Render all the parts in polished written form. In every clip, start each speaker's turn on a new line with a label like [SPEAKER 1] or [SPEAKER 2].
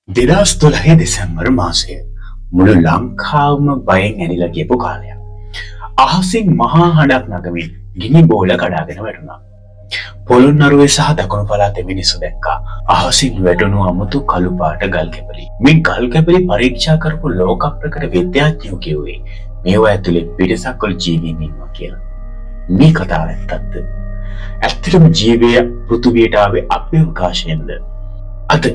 [SPEAKER 1] 2012 දෙසැම්බර් මාසය මුළු ලංකාවම බයෙන් ඇනිලා ගියපු කාලයක්. අහසින් මහා හඬක් නගමින් ගිනි බෝල කඩාගෙන වැටුණා. පොළොන්නරුවේ සහ දකුණු පළාතේ මිනිස්සු දැක්කා අහසින් වැටුණු අමුතු කළු පාට ගල් කැපලි. මේ ගල් කැපලි පරීක්ෂා කරපු ලෝක ප්‍රකට විද්‍යාඥයෝ කිව්වේ මේවා ඇතුලේ පිටසක් වල ජීවීන් ඉන්නවා කියලා. මේ කතාව ඇත්තක්ද? ඇත්තටම ජීවය පෘථුවියට ආවේ අභ්‍යවකාශයෙන්ද? අද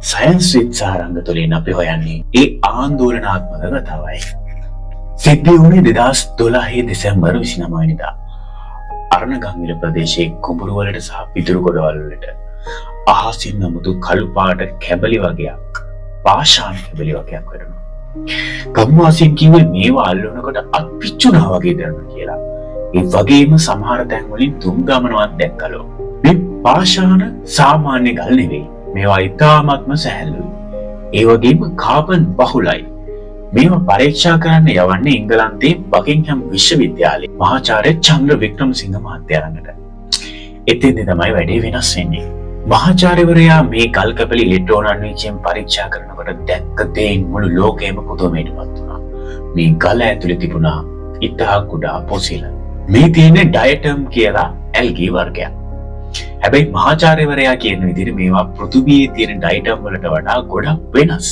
[SPEAKER 1] සයන්ස් විද්‍යාරංග තුළින් අපි හොයන්නේ ඒ ආందోලනාත්මක කතාවයි. සිද්ධ වුණේ 2012 දෙසැම්බර් 29 වෙනිදා. අරණගංගිල ප්‍රදේශයේ කුඹුරු වලට සහ පිටුරු ගොඩවල් වලට අහසින් අමුතු කළු පාට කැබලි වගේක්, පාෂාණ කැබලි වගේක් වැටුණා. ගම්වාසීන් කිව්වේ මේවා අල්ලනකොට අත්පිච්චුණා වගේ දැනුණා කියලා. ඒ වගේම සමහර තැන් වලින් තුන් ගමනවත් දැක්කලෝ. මේ පාෂාණ සාමාන්‍ය ගල් නෙවෙයි. මේවා ඉතාමත්ම සැහැල්ලුයි. ඒ වගේම කාබන් බහුලයි. මේවා පරීක්ෂා කරන්න යවන්නේ එංගලන්තයේ බකින්හම් විශ්වවිද්‍යාලයේ මහාචාර්ය චන්ද්‍ර වික්‍රමසිංහ මහත්තයා ළඟට. එතෙන්දී තමයි වැඩේ වෙනස් වෙන්නේ. මහාචාර්යවරයා මේ ගල් කැපලි ඉලෙක්ට්‍රෝන අණුවිච්චයෙන් පරීක්ෂා කරනකොට දැක්ක දේන් මුළු ලෝකෙම පුදුමයටපත් වුණා. මේ ගල ඇතුලේ තිබුණා ඉතා කුඩා පොසිල. මේ තියෙන්නේ ඩයටම් කියලා ඇල්ගී වර්ගයක්. හැබැයි මහාචාර්යවරයා කියන විදිහට මේවා පෘථිවියේ තියෙන ඩයටම් වලට වඩා ගොඩක් වෙනස්.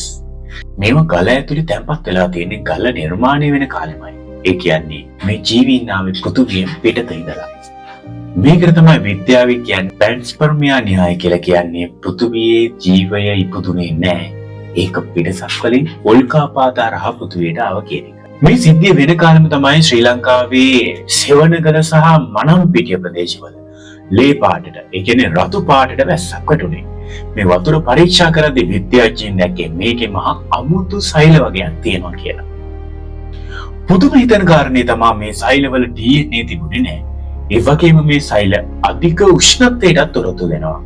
[SPEAKER 1] මේවා ගල ඇතුලේ තැම්පත් වෙලා තියෙන්නේ ගල නිර්මාණය වෙන කාලෙමයි. ඒ කියන්නේ මේ ජීවීන් ආවේ පෘථිවියෙන් පිටත ඉඳලා. මේකට තමයි විද්‍යාවේ කියන්නේ පැන්ස්පර්මියා න්‍යාය කියලා කියන්නේ පෘථිවියේ ජීවය ඉපදුනේ නැහැ. ඒක පිටසක් වලින් උල්කාපාත හරහා පෘථිවියට ආව කියන එක. මේ සිද්ධිය වෙන කාලෙම තමයි ශ්‍රී ලංකාවේ සෙවණගල සහ මනම්පිටිය ප්‍රදේශවල ලේ පාටට, ඒ කියන්නේ රතු පාටට වැස්සක් වැටුනේ. මේ වතුර පරීක්ෂා කරද්දී විද්‍යාඥයන් දැක්කේ මේකේ මහා අමුතු සෛල වගේක් තියෙනවා කියලා. පුදුම හිතන කාරණේ තමයි මේ සෛලවල DNA තිබුණේ නැහැ. ඒ වගේම මේ සෛල අධික උෂ්ණත්වයටත් තොරතුරු දෙනවා.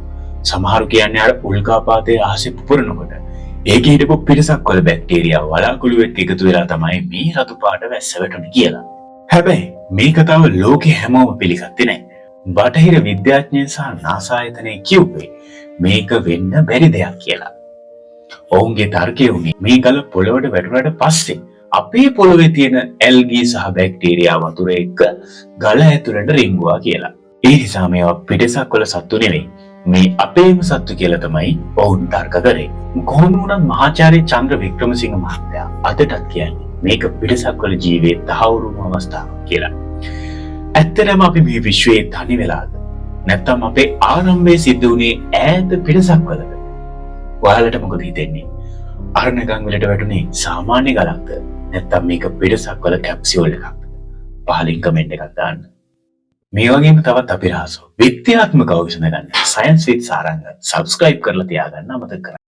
[SPEAKER 1] සමහරු කියන්නේ අර උල්කාපාතයේ අහසේ පුපුරනකොට ඒකේ හිටපු පිටසක් වල බැක්ටීරියා වලාකුළු එක්ක එකතු වෙලා තමයි මේ රතු පාට වැස්ස වැටුනේ කියලා. හැබැයි මේ කතාව ලෝකේ හැමෝම පිළිගත්තේ නැහැ. බටහිර විද්‍යාඥයන් සහ නාසා ආයතනය කිව්වේ මේක වෙන්න බැරි දෙයක් කියලා. ඔවුන්ගේ තර්කය වුණේ මේ ගල පොළොවට වැටුණාට පස්සේ අපේ පොළොවේ තියෙන ඇල්ගී සහ බැක්ටීරියා වතුර එක්ක ගල ඇතුළට රිංගුවා කියලා. ඒ නිසා මේවා පිටසක් වල සත්තු නෙවෙයි. මේ අපේම සත්තු කියලා තමයි ඔවුන් තර්ක කරේ. කොහොම වුණත් මහාචාර්ය චන්ද්‍ර වික්‍රමසිංහ මහත්තයා අදටත් කියන්නේ මේක පිටසක් වල ජීවේ තහවුරුම අවස්ථාවක් කියලා. ඇත්තටම අපි මේ විශ්වයේ තනි වෙලාද? නැත්නම් අපේ ආරම්භයේ සිද්ධ වුණේ ඈත පිටසක් වලද? ඔයාලට මොකද හිතෙන්නේ? අරණගංගිලට වැටුනේ සාමාන්‍ය ගලක්ද? නැත්නම් මේක පිටසක් වල කැප්සියුල් එකක්ද? පහලින් කමෙන්ට් එකක් දාන්න. මේ වගේම තවත් අපිරහසෝ විද්‍යාත්මකව විසඳගන්න සයන්ස් විත් සාරංග සබ්ස්ක්‍රයිබ් කරලා තියාගන්න අමතක කරන්න.